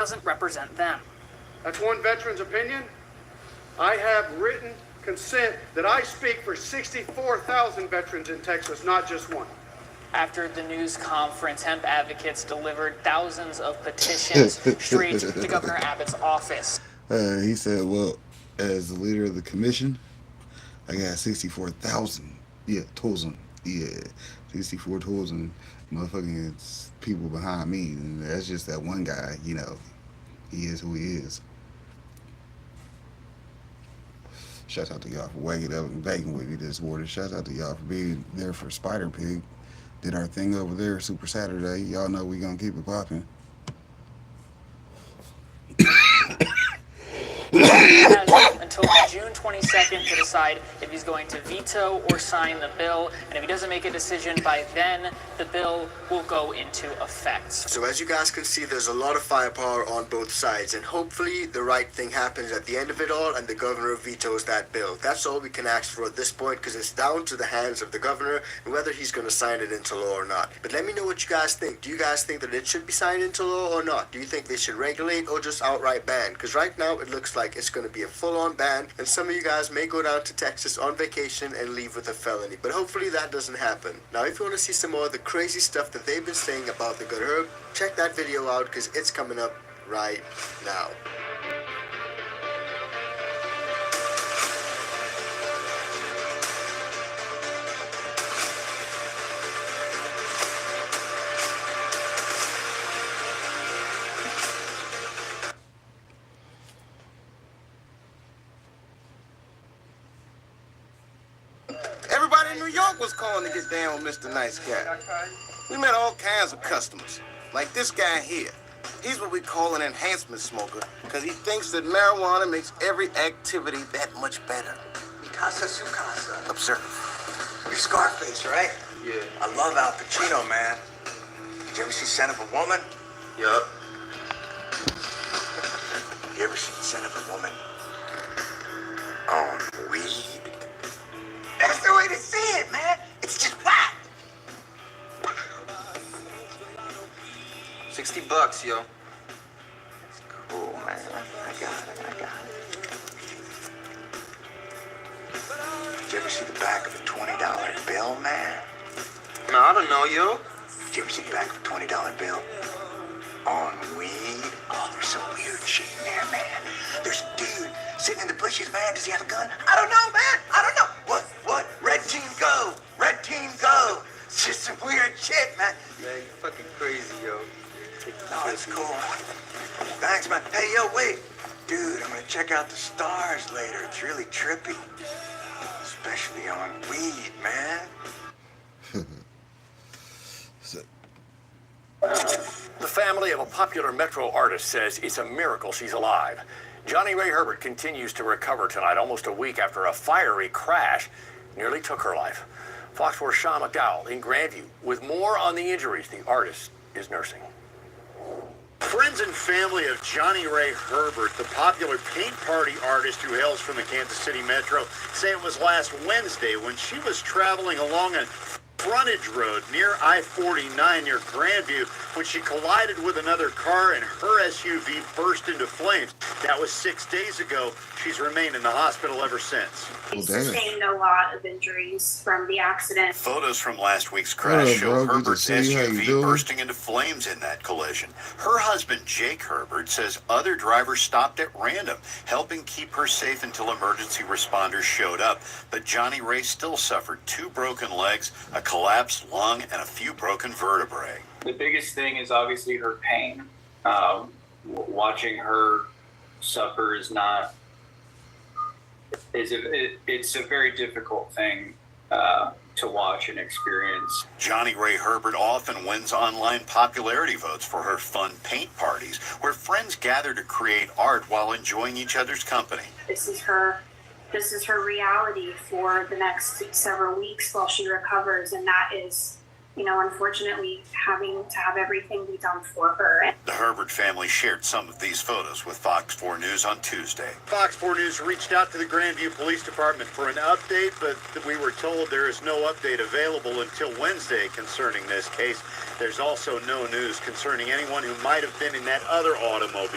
doesn't represent them. That's one veteran's opinion. I have written consent that I speak for 64,000 veterans in Texas, not just one. After the news conference, hemp advocates delivered thousands of petitions straight to Governor Abbott's office. He said, well, as the leader of the commission, I got 64,000. Yeah, thousand. Yeah, 64,000 motherfucking people behind me. And that's just that one guy, you know. He is who he is. Shout out to y'all for waking up and banging with me this morning. Shout out to y'all for being there for Spider Pig. Did our thing over there, Super Saturday. Y'all know we gonna keep it popping. Until June 22nd to decide if he's going to veto or sign the bill, and if he doesn't make a decision by then, the bill will go into effect. So as you guys can see, there's a lot of firepower on both sides, and hopefully the right thing happens at the end of it all and the governor vetoes that bill. That's all we can ask for at this point, because it's down to the hands of the governor and whether he's going to sign it into law or not. But let me know what you guys think. Do you guys think that it should be signed into law or not? Do you think they should regulate or just outright ban? Because right now it looks like it's going to be a full-on ban, and some of you guys may go down to Texas on vacation and leave with a felony. But hopefully that doesn't happen. Now, if you want to see some more of the crazy stuff that they've been saying about the good herb, check that video out because it's coming up right now. Everybody in New York was calling to get down with Mr. Nice Guy. We met all kinds of customers, like this guy here. He's what we call an enhancement smoker, because he thinks that marijuana makes every activity that much better. Mi casa su casa. Observe. You're Scarface, right? Yeah. I love Al Pacino, man. Did you ever see Son of a Woman? Yup. You ever seen Son of a Woman on weed? That's the way to see it, man. It's just whack. $60, yo. That's cool, man. I got it. Did you ever see the back of a $20 bill, man? No, I don't know, yo. Did you ever see the back of a $20 bill on weed? Oh, there's some weird shit in there, man. There's a dude sitting in the bushes, man. Does he have a gun? I don't know, man. I don't know. What? Red team go. Red team go. It's just some weird shit, man. Man, you fucking crazy, yo. No, it's cool. Thanks, man. Hey, yo, wait. Dude, I'm gonna check out the stars later. It's really trippy. Especially on weed, man. The family of a popular Metro artist says it's a miracle she's alive. Johnny Ray Herbert continues to recover tonight, almost a week after a fiery crash nearly took her life. Fox 4's Sean McDowell in Grandview with more on the injuries the artist is nursing. Friends and family of Johnny Ray Herbert, the popular paint party artist who hails from the Kansas City Metro, say it was last Wednesday when she was traveling along a frontage road near I-49 near Grandview when she collided with another car and her SUV burst into flames. That was 6 days ago. She's remained in the hospital ever since. He sustained a lot of injuries from the accident. Photos from last week's crash show Herbert's SUV bursting into flames in that collision. Her husband, Jake Herbert, says other drivers stopped at random, helping keep her safe until emergency responders showed up. But Johnny Ray still suffered 2 broken legs, a collapsed lung, and a few broken vertebrae. The biggest thing is obviously her pain. Watching her suffer is not. It's a very difficult thing to watch and experience. Johnny Ray Herbert often wins online popularity votes for her fun paint parties, where friends gather to create art while enjoying each other's company. This is her reality for the next several weeks while she recovers, and that is unfortunately having to have everything be done for her. The Herbert family shared some of these photos with Fox 4 News on Tuesday. Fox 4 News reached out to the Grandview Police Department for an update, but we were told there is no update available until Wednesday concerning this case. There's also no news concerning anyone who might have been in that other automobile.